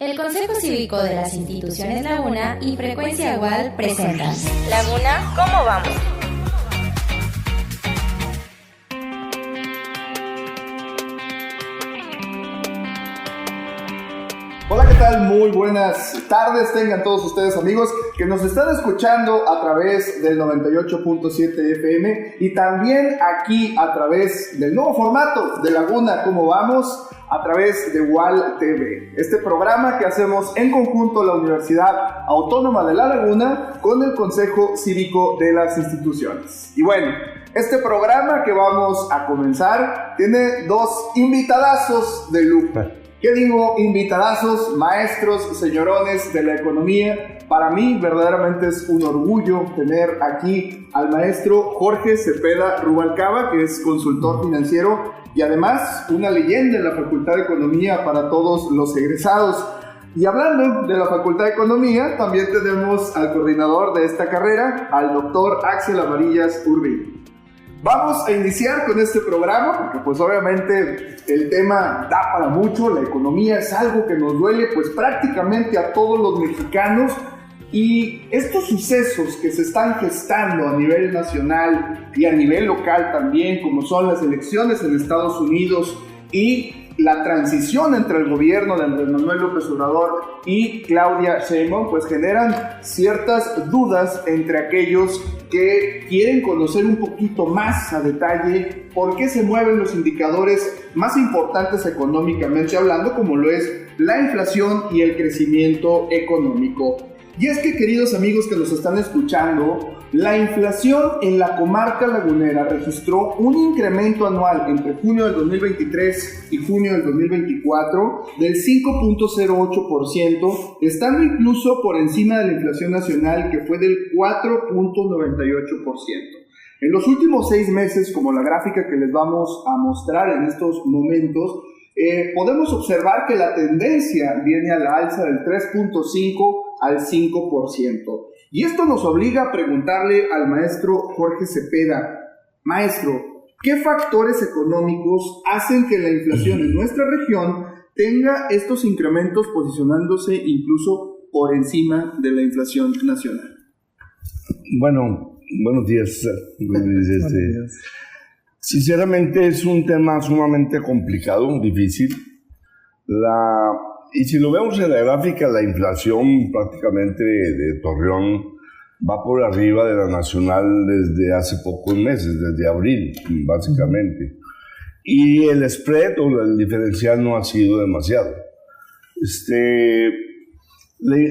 El Consejo Cívico de las Instituciones Laguna y Frecuencia Igual presentan Laguna, ¿cómo vamos? Hola, ¿qué tal? Muy buenas tardes tengan todos ustedes, amigos, que nos están escuchando a través del 98.7 FM y también aquí a través del nuevo formato de Laguna, ¿cómo vamos? A través de UAL TV, este programa que hacemos en conjunto la Universidad Autónoma de La Laguna con el Consejo Cívico de las Instituciones. Y bueno, este programa que vamos a comenzar tiene dos invitadazos de lujo. ¿Qué digo? Invitadazos, maestros, señorones de la economía. Para mí verdaderamente es un orgullo tener aquí al maestro Jorge Cepeda Rubalcaba, que es consultor financiero y además una leyenda en la Facultad de Economía para todos los egresados. Y hablando de la Facultad de Economía, también tenemos al coordinador de esta carrera, al doctor Axel Amarillas Urbina. Vamos a iniciar con este programa porque pues obviamente el tema da para mucho, la economía es algo que nos duele pues prácticamente a todos los mexicanos y estos sucesos que se están gestando a nivel nacional y a nivel local también, como son las elecciones en Estados Unidos y la transición entre el gobierno de Andrés Manuel López Obrador y Claudia Sheinbaum, pues generan ciertas dudas entre aquellos que quieren conocer un poquito más a detalle por qué se mueven los indicadores más importantes económicamente hablando, como lo es la inflación y el crecimiento económico. Y es que, queridos amigos que nos están escuchando, la inflación en la comarca lagunera registró un incremento anual entre junio del 2023 y junio del 2024 del 5.08%, estando incluso por encima de la inflación nacional que fue del 4.98%. En los últimos 6 meses, como la gráfica que les vamos a mostrar en estos momentos, podemos observar que la tendencia viene a la alza del 3.5 al 5%. Y esto nos obliga a preguntarle al maestro Jorge Cepeda: maestro, ¿qué factores económicos hacen que la inflación en nuestra región tenga estos incrementos posicionándose incluso por encima de la inflación nacional? Bueno, buenos días. Sinceramente es un tema sumamente complicado, difícil. Y si lo vemos en la gráfica, la inflación prácticamente de Torreón va por arriba de la nacional desde hace pocos meses, desde abril, básicamente. Y el spread o el diferencial no ha sido demasiado.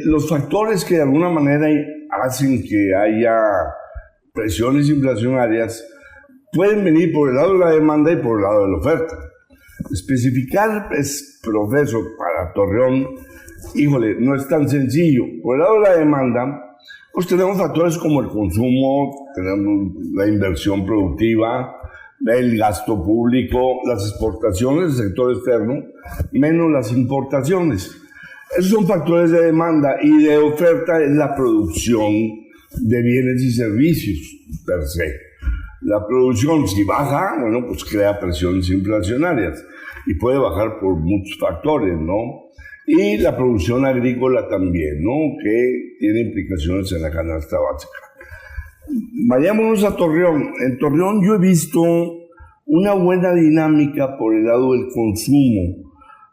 Los factores que de alguna manera hacen que haya presiones inflacionarias pueden venir por el lado de la demanda y por el lado de la oferta. Especificar, profesor, para Torreón, híjole, no es tan sencillo. Por el lado de la demanda, pues tenemos factores como el consumo, tenemos la inversión productiva, el gasto público, las exportaciones del sector externo, menos las importaciones. Esos son factores de demanda, y de oferta es la producción de bienes y servicios per se. La producción, si baja, bueno, pues crea presiones inflacionarias y puede bajar por muchos factores, ¿no? Y la producción agrícola también, ¿no? Que tiene implicaciones en la canasta básica. Vayámonos a Torreón. En Torreón yo he visto una buena dinámica por el lado del consumo.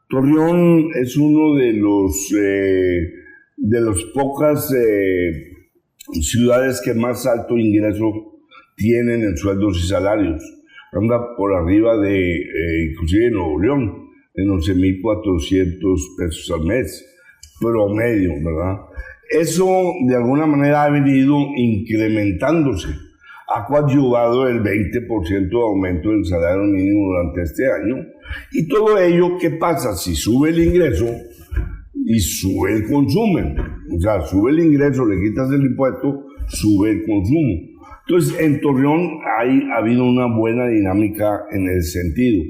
Torreón es uno de las pocas ciudades que más alto ingreso tienen en sueldos y salarios. Anda por arriba de, inclusive Nuevo León, en 11,400 pesos al mes, promedio, ¿verdad? Eso de alguna manera ha venido incrementándose. Ha coadyuvado el 20% de aumento del salario mínimo durante este año. Y todo ello, ¿qué pasa? Si sube el ingreso y sube el consumo, o sea, sube el ingreso, le quitas el impuesto, sube el consumo. Entonces, en Torreón ha habido una buena dinámica en ese sentido.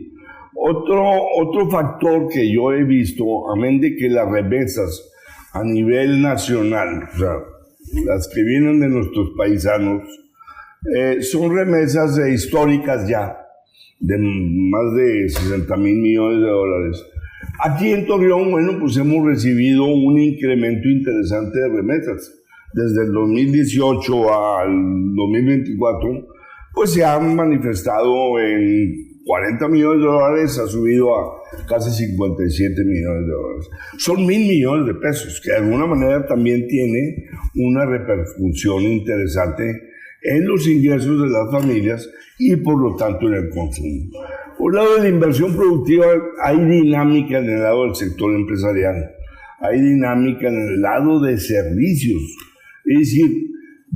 Otro factor que yo he visto, amén de que las remesas a nivel nacional, o sea, las que vienen de nuestros paisanos, son remesas históricas ya, de más de 60,000 millones de dólares. Aquí en Torreón, bueno, pues hemos recibido un incremento interesante de remesas. Desde el 2018 al 2024, pues se han manifestado en 40 millones de dólares, ha subido a casi 57 millones de dólares. Son 1.000 millones de pesos, que de alguna manera también tiene una repercusión interesante en los ingresos de las familias y por lo tanto en el consumo. Por el lado de la inversión productiva hay dinámica en el lado del sector empresarial, hay dinámica en el lado de servicios. Es decir,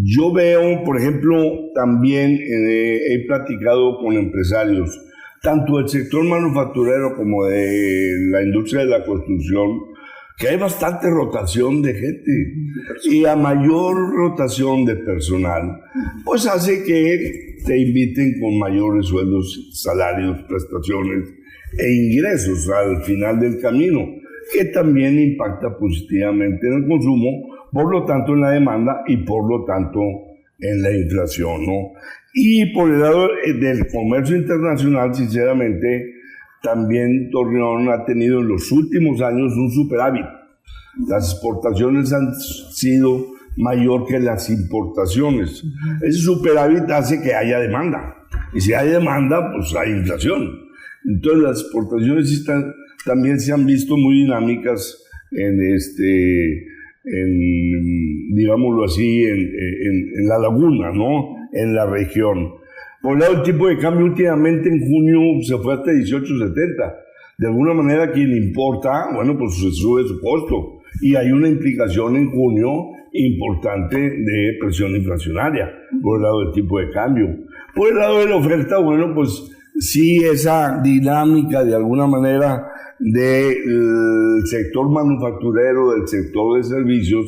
yo veo, por ejemplo, también he platicado con empresarios, tanto del sector manufacturero como de la industria de la construcción, que hay bastante rotación de gente, y a mayor rotación de personal, pues hace que te inviten con mayores sueldos, salarios, prestaciones e ingresos al final del camino, que también impacta positivamente en el consumo, por lo tanto en la demanda y por lo tanto en la inflación, ¿no? Y por el lado del comercio internacional, sinceramente, también Torreón ha tenido en los últimos años un superávit. Las exportaciones han sido mayor que las importaciones. Ese superávit hace que haya demanda. Y si hay demanda, pues hay inflación. Entonces las exportaciones también se han visto muy dinámicas digámoslo así, en la laguna, ¿no? En la región. Por el lado del tipo de cambio, últimamente en junio se fue hasta 18.70. De alguna manera, quien importa, bueno, pues se sube su costo. Y hay una implicación en junio importante de presión inflacionaria por el lado del tipo de cambio. Por el lado de la oferta, bueno, pues sí, esa dinámica de alguna manera del sector manufacturero, del sector de servicios,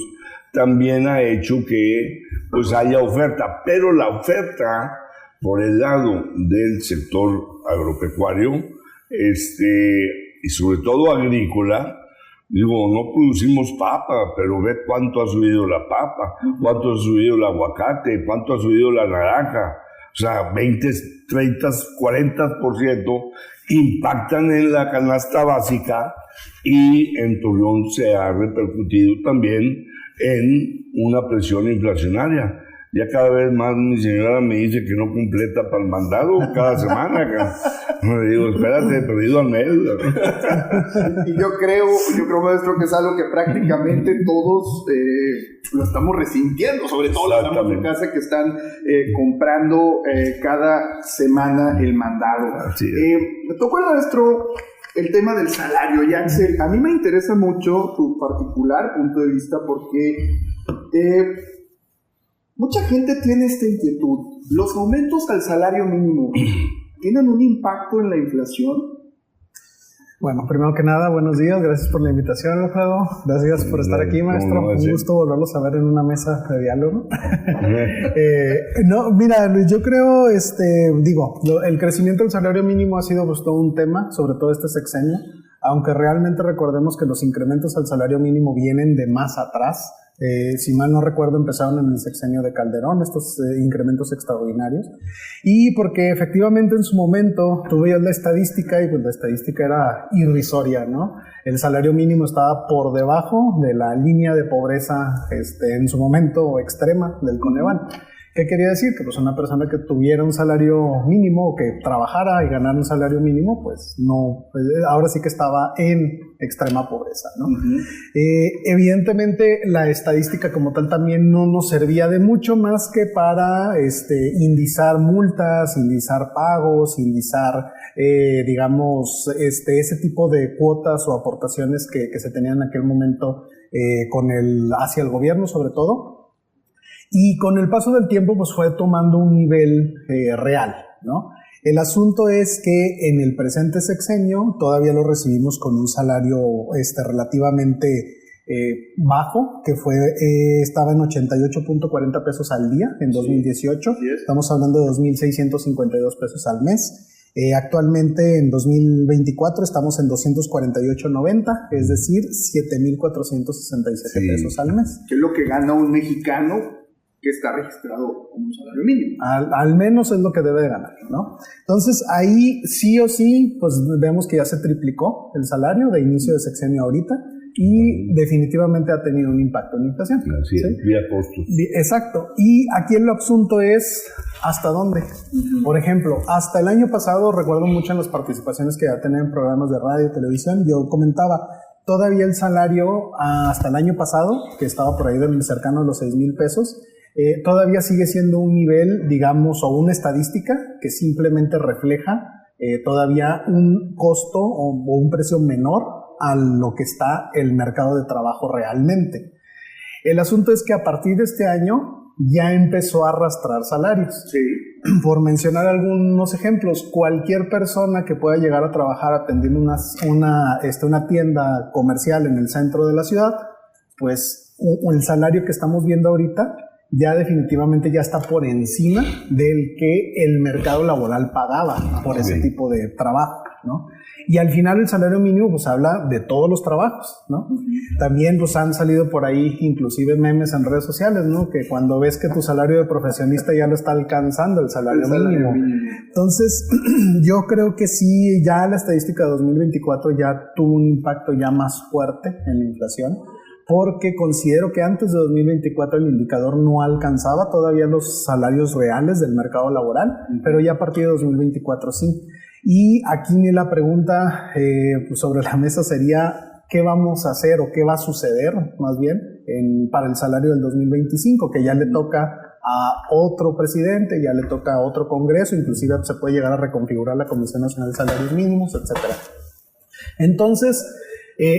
también ha hecho que pues haya oferta, pero la oferta por el lado del sector agropecuario y sobre todo agrícola, digo, no producimos papa, pero ve cuánto ha subido la papa, cuánto ha subido el aguacate, cuánto ha subido la naranja, o sea, 20, 30, 40% impactan en la canasta básica, y en Torreón se ha repercutido también en una presión inflacionaria. Ya cada vez más mi señora me dice que no completa para el mandado cada semana. Me digo, espérate, he perdido al mes. Y yo creo, maestro, que es algo que prácticamente todos lo estamos resintiendo, sobre todo las damas de casa que están comprando cada semana el mandado. Me tocó, el maestro, el tema del salario. Y Axel, a mí me interesa mucho tu particular punto de vista porque mucha gente tiene esta inquietud. ¿Los aumentos al salario mínimo tienen un impacto en la inflación? Bueno, primero que nada, buenos días. Gracias por la invitación, Alfredo. Gracias por estar aquí, maestro. Un gusto volverlos a ver en una mesa de diálogo. No, mira, yo creo, el crecimiento del salario mínimo ha sido pues todo un tema, sobre todo este sexenio, aunque realmente recordemos que los incrementos al salario mínimo vienen de más atrás. Si mal no recuerdo, empezaron en el sexenio de Calderón, estos incrementos extraordinarios, y porque efectivamente en su momento tú veías la estadística y pues la estadística era irrisoria, ¿no? El salario mínimo estaba por debajo de la línea de pobreza en su momento extrema del Coneval. ¿Qué quería decir? Que pues una persona que tuviera un salario mínimo o que trabajara y ganara un salario mínimo, pues no, pues ahora sí que estaba en extrema pobreza, ¿no? Evidentemente la estadística como tal también no nos servía de mucho más que para indizar multas, indizar pagos, indizar ese tipo de cuotas o aportaciones que se tenían en aquel momento hacia el gobierno sobre todo. Y con el paso del tiempo pues fue tomando un nivel real, ¿no? El asunto es que en el presente sexenio todavía lo recibimos con un salario relativamente bajo, que estaba en 88.40 pesos al día en 2018. Estamos hablando de 2.652 pesos al mes. Actualmente en 2024 estamos en 248.90, es decir, 7.467 pesos al mes. ¿Qué es lo que gana un mexicano que está registrado como un salario mínimo. Al menos es lo que debe de ganar, ¿no? Entonces, ahí sí o sí, pues vemos que ya se triplicó el salario de inicio de sexenio ahorita y definitivamente ha tenido un impacto en la inflación. Así es, vía costos. Exacto. Y aquí el asunto es ¿hasta dónde? Por ejemplo, hasta el año pasado, recuerdo mucho en las participaciones que ya tenía en programas de radio y televisión, yo comentaba, todavía el salario hasta el año pasado, que estaba por ahí cercano a los 6,000 pesos, todavía sigue siendo un nivel, digamos, o una estadística que simplemente refleja todavía un costo o un precio menor a lo que está el mercado de trabajo realmente. El asunto es que a partir de este año ya empezó a arrastrar salarios. Sí. Por mencionar algunos ejemplos, cualquier persona que pueda llegar a trabajar atendiendo una tienda comercial en el centro de la ciudad, pues el salario que estamos viendo ahorita ya definitivamente ya está por encima del que el mercado laboral pagaba por ese tipo de trabajo, ¿no? Y al final el salario mínimo pues habla de todos los trabajos, ¿no? También pues han salido por ahí inclusive memes en redes sociales, ¿no? Que cuando ves que tu salario de profesionista ya lo está alcanzando el salario mínimo. Entonces yo creo que sí, ya la estadística de 2024 ya tuvo un impacto ya más fuerte en la inflación, porque considero que antes de 2024 el indicador no alcanzaba todavía los salarios reales del mercado laboral, pero ya a partir de 2024 sí. Y aquí la pregunta pues sobre la mesa sería ¿qué vamos a hacer o qué va a suceder más bien para el salario del 2025? Que ya le toca a otro presidente, ya le toca a otro congreso, inclusive se puede llegar a reconfigurar la Comisión Nacional de Salarios Mínimos, etc. Entonces,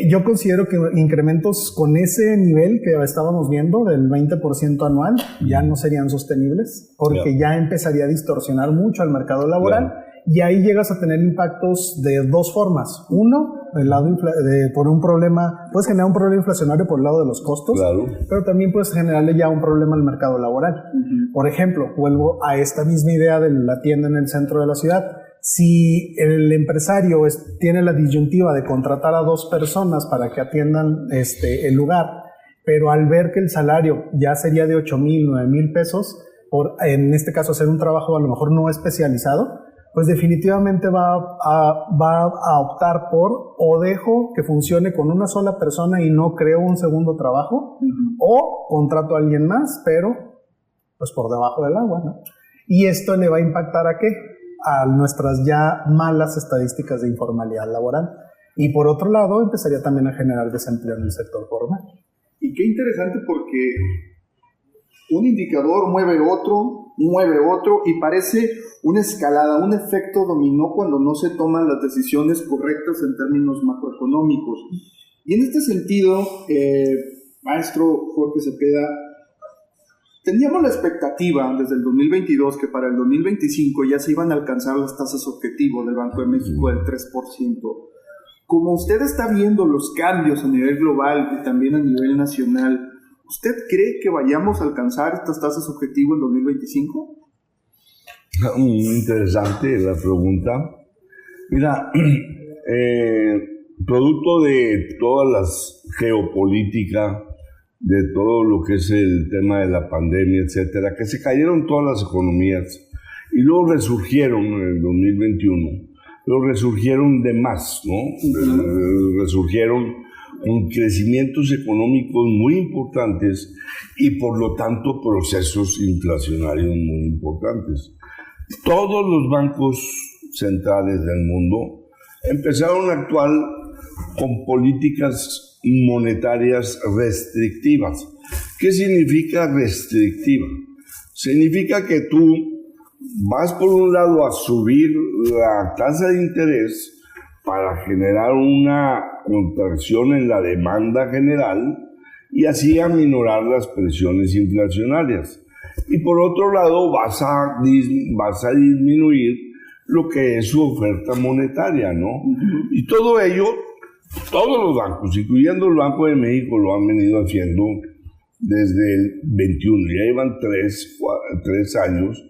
yo considero que incrementos con ese nivel que estábamos viendo del 20% anual ya no serían sostenibles, porque ya empezaría a distorsionar mucho al mercado laboral. Y ahí llegas a tener impactos de dos formas. Uno, por un problema, puedes generar un problema inflacionario por el lado de los costos, pero también puedes generarle ya un problema al mercado laboral. Por ejemplo, vuelvo a esta misma idea de la tienda en el centro de la ciudad. Si el empresario tiene la disyuntiva de contratar a 2 personas para que atiendan el lugar, pero al ver que el salario ya sería de 8,000, 9,000 pesos, en este caso hacer un trabajo a lo mejor no especializado, pues definitivamente va a optar por o dejo que funcione con una sola persona y no creo un segundo trabajo, o contrato a alguien más, pero pues por debajo del agua, ¿no? Y esto le va a impactar ¿a qué? A nuestras ya malas estadísticas de informalidad laboral. Y por otro lado, empezaría también a generar desempleo en el sector formal. Y qué interesante porque un indicador mueve otro, y parece una escalada, un efecto dominó cuando no se toman las decisiones correctas en términos macroeconómicos. Y en este sentido, maestro Jorge Cepeda, teníamos la expectativa desde el 2022 que para el 2025 ya se iban a alcanzar las tasas objetivo del Banco de México del 3%. Como usted está viendo los cambios a nivel global y también a nivel nacional, ¿usted cree que vayamos a alcanzar estas tasas objetivo en 2025? Muy interesante la pregunta. Mira, producto de todas las geopolítica, de todo lo que es el tema de la pandemia, etcétera, que se cayeron todas las economías y luego resurgieron en el 2021, luego resurgieron de más, ¿no? Resurgieron con crecimientos económicos muy importantes y por lo tanto procesos inflacionarios muy importantes. Todos los bancos centrales del mundo empezaron a actuar con políticas monetarias restrictivas. ¿Qué significa restrictiva? Significa que tú vas por un lado a subir la tasa de interés para generar una contracción en la demanda general y así aminorar las presiones inflacionarias. Y por otro lado vas a disminuir lo que es su oferta monetaria, ¿no? Y todo ello, todos los bancos, incluyendo el Banco de México, lo han venido haciendo desde el 21, ya llevan 3 años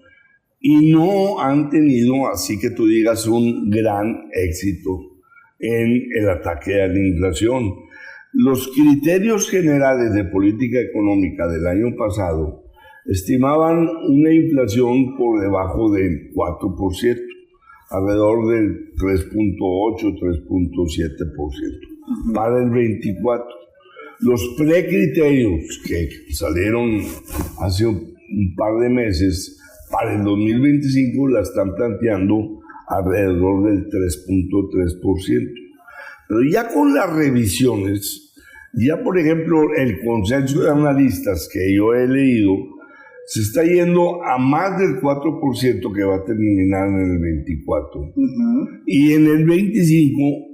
y no han tenido, así que tú digas, un gran éxito en el ataque a la inflación. Los criterios generales de política económica del año pasado estimaban una inflación por debajo del 4%, alrededor del 3.8, 3.7% para el 24. Los precriterios que salieron hace un par de meses para el 2025 la están planteando alrededor del 3.3%. Pero ya con las revisiones, ya por ejemplo el consenso de analistas que yo he leído, se está yendo a más del 4% que va a terminar en el 24. Y en el 25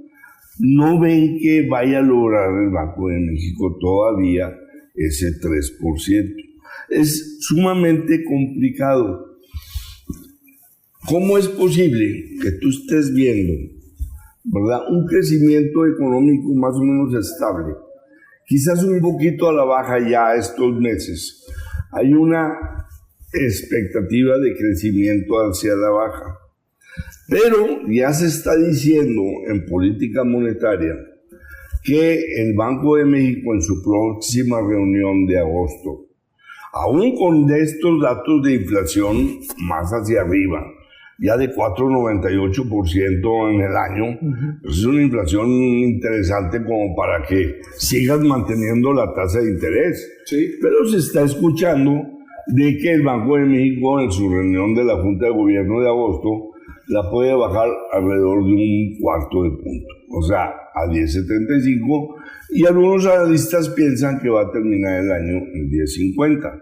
no ven que vaya a lograr el Banco de México todavía ese 3%. Es sumamente complicado. ¿Cómo es posible que tú estés viendo, ¿verdad?, un crecimiento económico más o menos estable, quizás un poquito a la baja ya estos meses? Hay una expectativa de crecimiento hacia la baja, pero ya se está diciendo en política monetaria que el Banco de México en su próxima reunión de agosto, aún con estos datos de inflación más hacia arriba, ya de 4,98% en el año, pues es una inflación interesante como para que sigas manteniendo la tasa de interés. Sí. Pero se está escuchando de que el Banco de México en su reunión de la Junta de Gobierno de agosto la puede bajar alrededor de un cuarto de punto, o sea, a 10,75, y algunos analistas piensan que va a terminar el año en 10,50.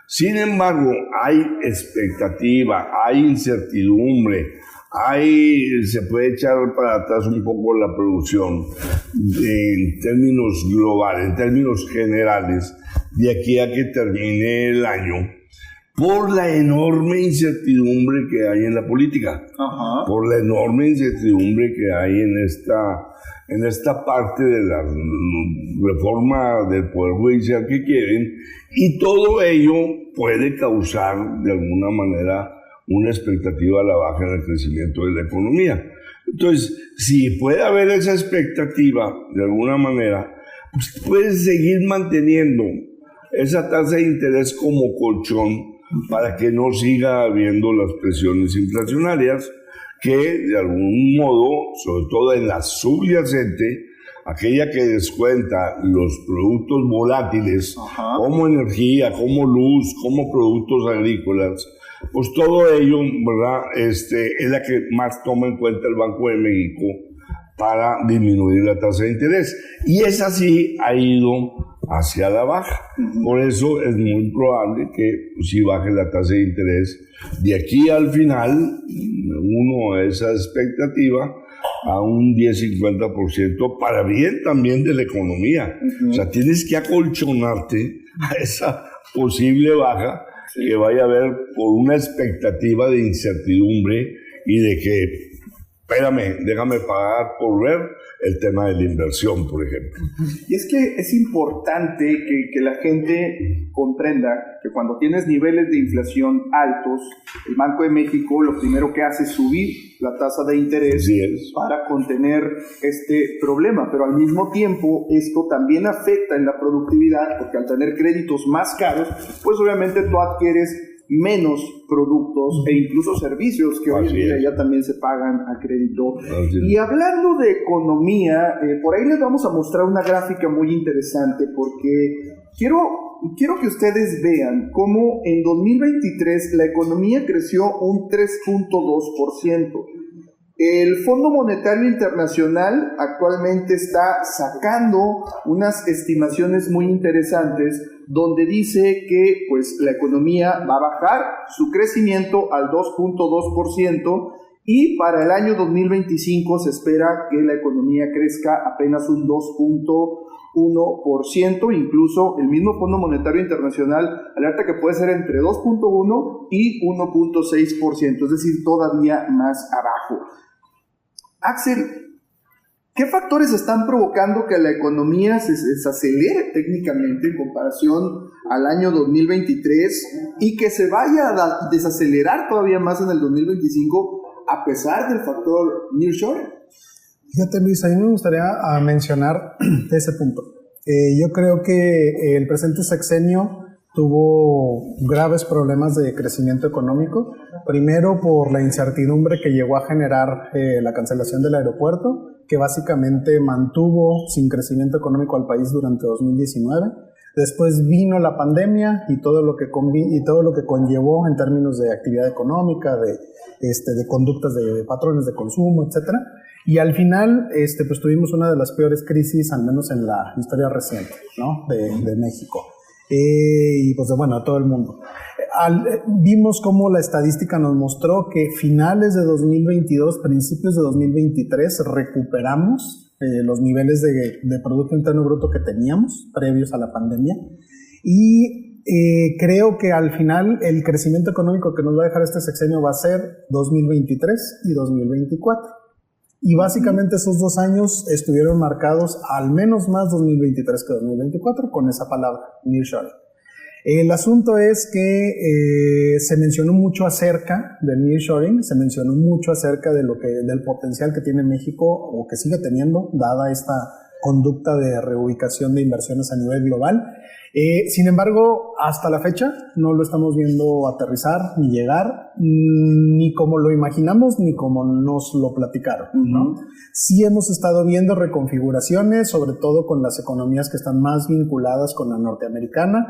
Sin embargo, hay expectativa, hay incertidumbre, se puede echar para atrás un poco la producción en términos globales, en términos generales, de aquí a que termine el año, por la enorme incertidumbre que hay en la política, por la enorme incertidumbre que hay en esta parte de la reforma del Poder Judicial que quieren, y todo ello puede causar de alguna manera una expectativa a la baja en el crecimiento de la economía. Entonces, si puede haber esa expectativa de alguna manera, pues puedes seguir manteniendo esa tasa de interés como colchón para que no siga habiendo las presiones inflacionarias que de algún modo, sobre todo en la subyacente, aquella que descuenta los productos volátiles, como energía, como luz, como productos agrícolas, pues todo ello, ¿verdad?, es la que más toma en cuenta el Banco de México para disminuir la tasa de interés. Y esa sí ha ido hacia la baja. Por eso es muy probable que sí baje la tasa de interés de aquí al final, uno a esa expectativa, a un 10-50% para bien también de la economía. O sea, tienes que acolchonarte a esa posible baja que vaya a haber por una expectativa de incertidumbre y de que, espérame, déjame pagar por ver el tema de la inversión, por ejemplo. Y es que es importante que la gente comprenda que cuando tienes niveles de inflación altos, el Banco de México lo primero que hace es subir la tasa de interés para contener este problema, pero al mismo tiempo esto también afecta en la productividad, porque al tener créditos más caros, pues obviamente tú adquieres menos productos e incluso servicios que hoy en día ya también se pagan a crédito. Y hablando de economía, por ahí les vamos a mostrar una gráfica muy interesante, porque quiero que ustedes vean cómo en 2023 la economía creció un 3.2%. El Fondo Monetario Internacional actualmente está sacando unas estimaciones muy interesantes donde dice que pues, la economía va a bajar su crecimiento al 2.2% y para el año 2025 se espera que la economía crezca apenas un 2.1%, incluso el mismo Fondo Monetario Internacional alerta que puede ser entre 2.1 y 1.6%, es decir, todavía más abajo. Axel, ¿qué factores están provocando que la economía se desacelere técnicamente en comparación al año 2023 y que se vaya a desacelerar todavía más en el 2025 a pesar del factor nearshoring? Fíjate, Luis, a mí me gustaría mencionar ese punto. Yo creo que el presente sexenio tuvo graves problemas de crecimiento económico, primero por la incertidumbre que llegó a generar la cancelación del aeropuerto, que básicamente mantuvo sin crecimiento económico al país durante 2019. Después vino la pandemia y todo lo que conllevó en términos de actividad económica, de conductas de patrones de consumo, etcétera. Y al final, pues tuvimos una de las peores crisis, al menos en la historia reciente, ¿no? de México. Y pues bueno, a todo el mundo. Vimos cómo la estadística nos mostró que finales de 2022, principios de 2023, recuperamos los niveles de Producto Interno Bruto que teníamos previos a la pandemia. Y creo que al final el crecimiento económico que nos va a dejar este sexenio va a ser 2023 y 2024. Y básicamente esos 2 años estuvieron marcados, al menos más 2023 que 2024, con esa palabra, nearshoring. El asunto es que se mencionó mucho acerca del nearshoring, se mencionó mucho acerca de del potencial que tiene México, o que sigue teniendo, dada esta conducta de reubicación de inversiones a nivel global. Sin embargo, hasta la fecha no lo estamos viendo aterrizar ni llegar, ni como lo imaginamos ni como nos lo platicaron, ¿no? Sí hemos estado viendo reconfiguraciones, sobre todo con las economías que están más vinculadas con la norteamericana,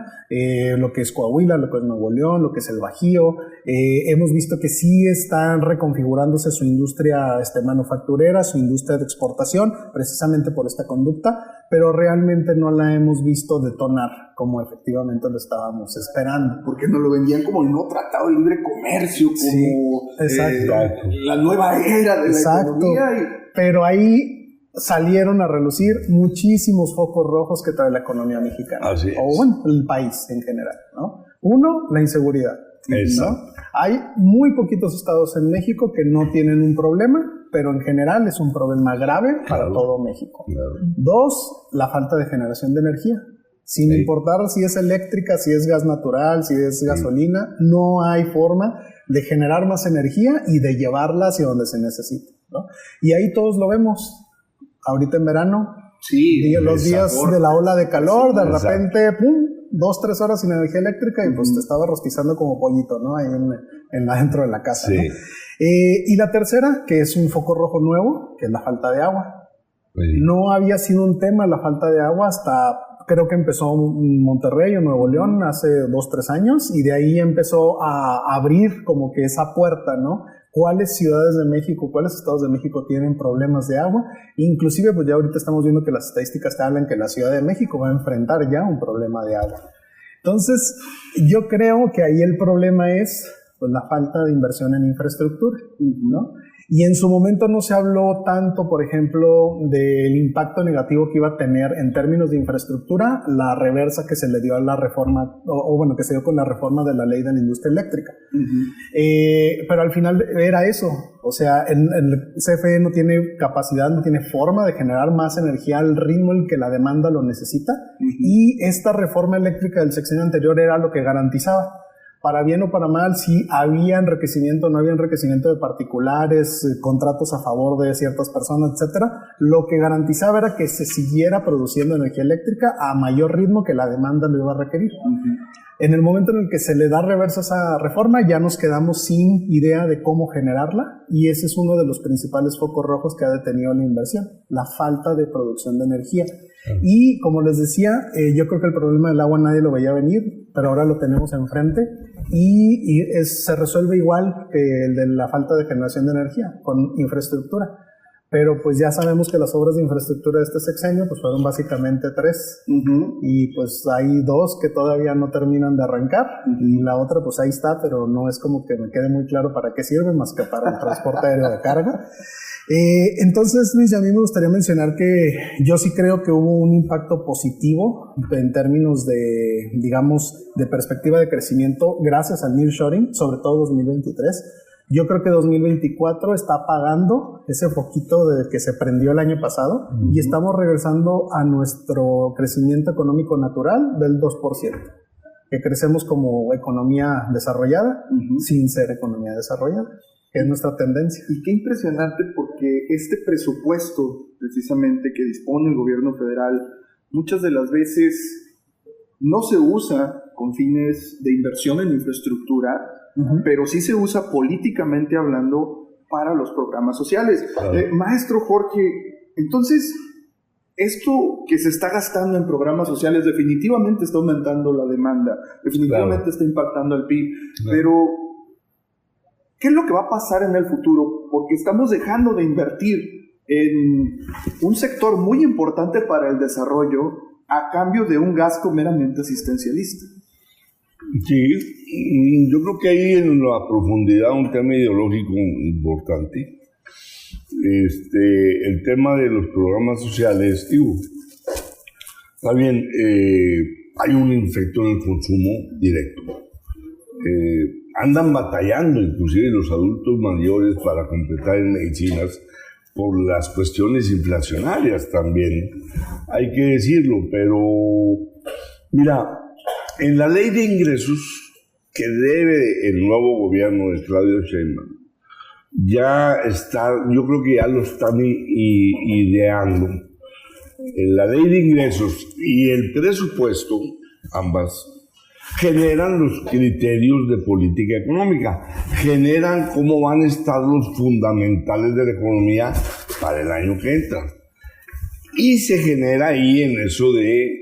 lo que es Coahuila, lo que es Nuevo León, lo que es el Bajío. Hemos visto que sí están reconfigurándose su industria manufacturera, su industria de exportación, precisamente por esta conducta, pero realmente no la hemos visto detonar como efectivamente lo estábamos esperando. Porque nos lo vendían como el nuevo tratado de libre comercio, como la nueva era de la economía. Pero ahí salieron a relucir muchísimos focos rojos que trae la economía mexicana. Así es. O bueno, el país en general, ¿no? Uno, la inseguridad. Exacto. ¿No? Hay muy poquitos estados en México que no tienen un problema, pero en general es un problema grave para todo México. Claro. 2, la falta de generación de energía. Sin importar si es eléctrica, si es gas natural, si es gasolina, no hay forma de generar más energía y de llevarla hacia donde se necesita, ¿no? Y ahí todos lo vemos. Ahorita en verano, los días de la ola de calor, de repente, ¡pum!, 2-3 horas sin energía eléctrica y pues te estaba rostizando como pollito, ¿no? Ahí dentro de la casa, ¿no? Y la tercera, que es un foco rojo nuevo, que es la falta de agua. No había sido un tema la falta de agua hasta, creo que empezó en Monterrey o Nuevo León hace 2-3 años, y de ahí empezó a abrir como que esa puerta, ¿no? ¿Cuáles ciudades de México, cuáles estados de México tienen problemas de agua? Inclusive, pues ya ahorita estamos viendo que las estadísticas te hablan que la Ciudad de México va a enfrentar ya un problema de agua. Entonces, yo creo que ahí el problema es pues la falta de inversión en infraestructura, ¿no? Y en su momento no se habló tanto, por ejemplo, del impacto negativo que iba a tener en términos de infraestructura la reversa que se le dio a la reforma, o que se dio con la reforma de la ley de la industria eléctrica. Pero al final era eso. O sea, el CFE no tiene capacidad, no tiene forma de generar más energía al ritmo en que la demanda lo necesita. Y esta reforma eléctrica del sexenio anterior era lo que garantizaba. Para bien o para mal, si había enriquecimiento o no había enriquecimiento de particulares, contratos a favor de ciertas personas, etcétera, lo que garantizaba era que se siguiera produciendo energía eléctrica a mayor ritmo que la demanda lo iba a requerir. En el momento en el que se le da reversa a esa reforma, ya nos quedamos sin idea de cómo generarla, y ese es uno de los principales focos rojos que ha detenido la inversión, la falta de producción de energía. Y como les decía, yo creo que el problema del agua nadie lo veía venir, pero ahora lo tenemos enfrente y se resuelve igual que el de la falta de generación de energía, con infraestructura. Pero pues ya sabemos que las obras de infraestructura de este sexenio pues fueron básicamente 3, y pues hay 2 que todavía no terminan de arrancar, y la otra pues ahí está, pero no es como que me quede muy claro para qué sirve, más que para el transporte aéreo de carga. Entonces, Luis, a mí me gustaría mencionar que yo sí creo que hubo un impacto positivo en términos de, digamos, de perspectiva de crecimiento gracias al nearshoring, sobre todo 2023. Yo creo que 2024 está apagando ese foquito de que se prendió el año pasado, y estamos regresando a nuestro crecimiento económico natural del 2%, que crecemos como economía desarrollada sin ser economía desarrollada. Es nuestra tendencia. Y qué impresionante, porque este presupuesto precisamente que dispone el gobierno federal muchas de las veces no se usa con fines de inversión en infraestructura, pero sí se usa políticamente hablando para los programas sociales. Maestro Jorge, entonces, esto que se está gastando en programas sociales definitivamente está aumentando la demanda, definitivamente está impactando el PIB, pero ¿qué es lo que va a pasar en el futuro? Porque estamos dejando de invertir en un sector muy importante para el desarrollo a cambio de un gasto meramente asistencialista. Sí, yo creo que hay en la profundidad un tema ideológico importante. El tema de los programas sociales, está bien, hay un efecto en el consumo directo. Andan batallando inclusive los adultos mayores para completar en medicinas por las cuestiones inflacionarias también, hay que decirlo, pero mira, en la ley de ingresos que debe el nuevo gobierno de Claudia Sheinbaum, ya está, yo creo que ya lo están ideando. En la ley de ingresos y el presupuesto, ambas, generan los criterios de política económica, generan cómo van a estar los fundamentales de la economía para el año que entra. Y se genera ahí en eso de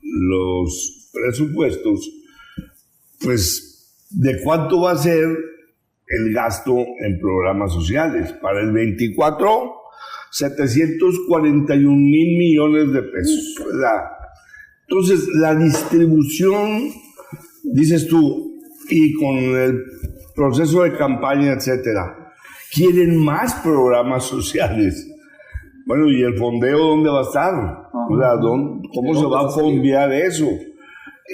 los presupuestos, pues, de cuánto va a ser el gasto en programas sociales. Para el 24, 741 mil millones de pesos, ¿verdad? Entonces, la distribución, dices tú, y con el proceso de campaña, etcétera, quieren más programas sociales. Bueno, ¿y el fondeo dónde va a estar? O sea, ¿cómo se va a fondear eso?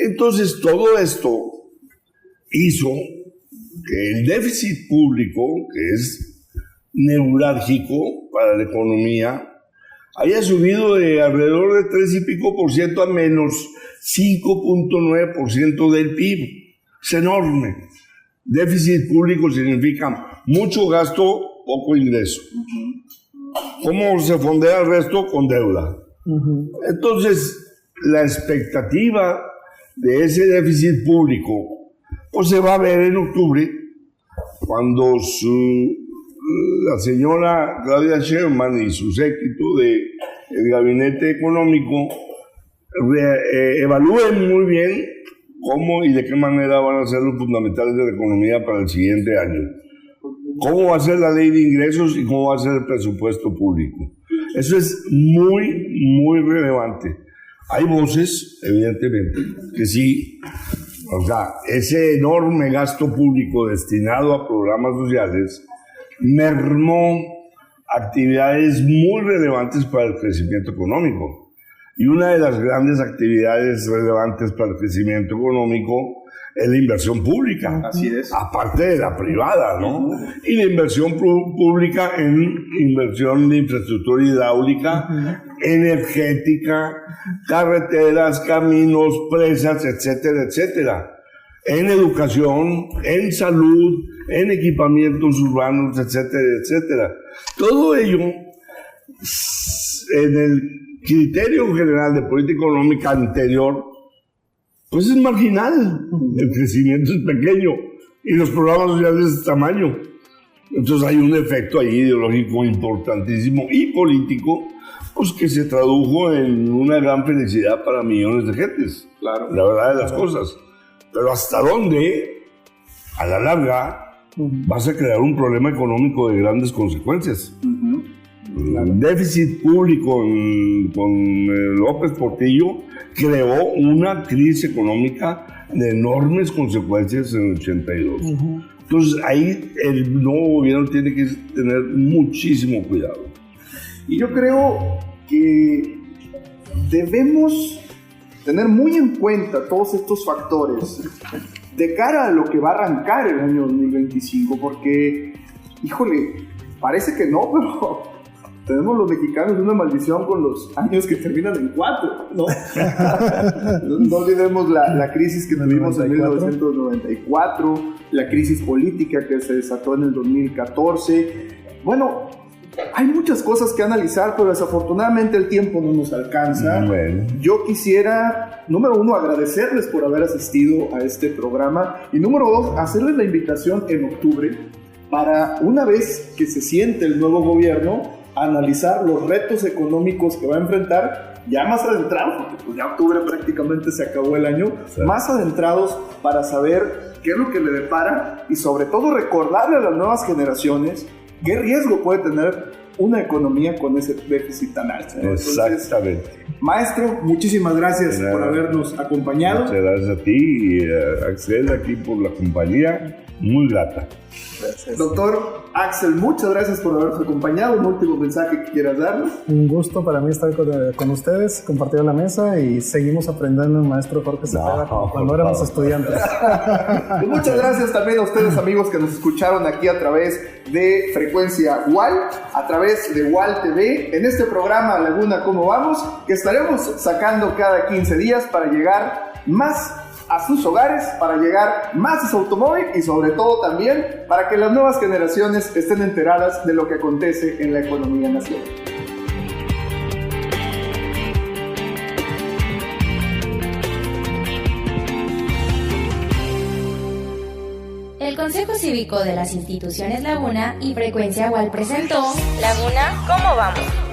Entonces, todo esto hizo que el déficit público, que es neurálgico para la economía, haya subido de alrededor de 3 y pico % a menos 5.9% del PIB. Es enorme. Déficit público significa mucho gasto, poco ingreso. ¿Cómo se fondea el resto? Con deuda. Entonces, la expectativa de ese déficit público pues se va a ver en octubre, cuando la señora Claudia Sheinbaum y su séquito del gabinete económico evalúen muy bien cómo y de qué manera van a ser los fundamentales de la economía para el siguiente año. Cómo va a ser la ley de ingresos y cómo va a ser el presupuesto público. Eso es muy, muy relevante. Hay voces, evidentemente, que sí. O sea, ese enorme gasto público destinado a programas sociales mermó actividades muy relevantes para el crecimiento económico. Y una de las grandes actividades relevantes para el crecimiento económico es la inversión pública. Así es. Aparte de la privada, ¿no? Y la inversión pública en inversión de infraestructura hidráulica, energética, carreteras, caminos, presas, etcétera, etcétera. En educación, en salud, en equipamientos urbanos, etcétera, etcétera. Todo ello, en el criterio general de política económica anterior, pues es marginal. El crecimiento es pequeño y los programas sociales de tamaño. Entonces hay un efecto ahí ideológico importantísimo y político, pues que se tradujo en una gran felicidad para millones de gentes. Claro. La verdad de las cosas. Pero ¿hasta dónde, a la larga, vas a crear un problema económico de grandes consecuencias? Claro. El déficit público con López Portillo creó una crisis económica de enormes consecuencias en el 82. Entonces ahí el nuevo gobierno tiene que tener muchísimo cuidado. Y yo creo que debemos tener muy en cuenta todos estos factores de cara a lo que va a arrancar el año 2025, porque, híjole, parece que no, pero tenemos los mexicanos una maldición con los años que terminan en 4, ¿no? No olvidemos la crisis que tuvimos en 1994, la crisis política que se desató en el 2014. Bueno, hay muchas cosas que analizar, pero desafortunadamente el tiempo no nos alcanza. Bueno. Yo quisiera, número uno, agradecerles por haber asistido a este programa, y número dos, hacerles la invitación en octubre para, una vez que se siente el nuevo gobierno, analizar los retos económicos que va a enfrentar, ya más adentrados, porque pues ya octubre prácticamente se acabó el año, sí, más adentrados para saber qué es lo que le depara, y sobre todo recordarle a las nuevas generaciones qué riesgo puede tener una economía con ese déficit tan alto, ¿no? Exactamente. Entonces, maestro, muchísimas gracias por habernos acompañado. Muchas gracias a ti y a Axel aquí por la compañía, muy grata. Gracias. Doctor Axel, muchas gracias por habernos acompañado. Un último mensaje que quieras darnos. Un gusto para mí estar con ustedes, compartir la mesa, y seguimos aprendiendo el maestro Jorge Cepeda cuando éramos estudiantes. Pues muchas gracias también a ustedes, amigos, que nos escucharon aquí a través de Frecuencia WAL, a través de WAL TV, en este programa Laguna ¿Cómo vamos?, que estaremos sacando cada 15 días para llegar más a sus hogares, para llegar más a su automóvil, y sobre todo también para que las nuevas generaciones estén enteradas de lo que acontece en la economía nacional. El Consejo Cívico de las Instituciones Laguna y Frecuencia WAL presentó Laguna ¿Cómo vamos?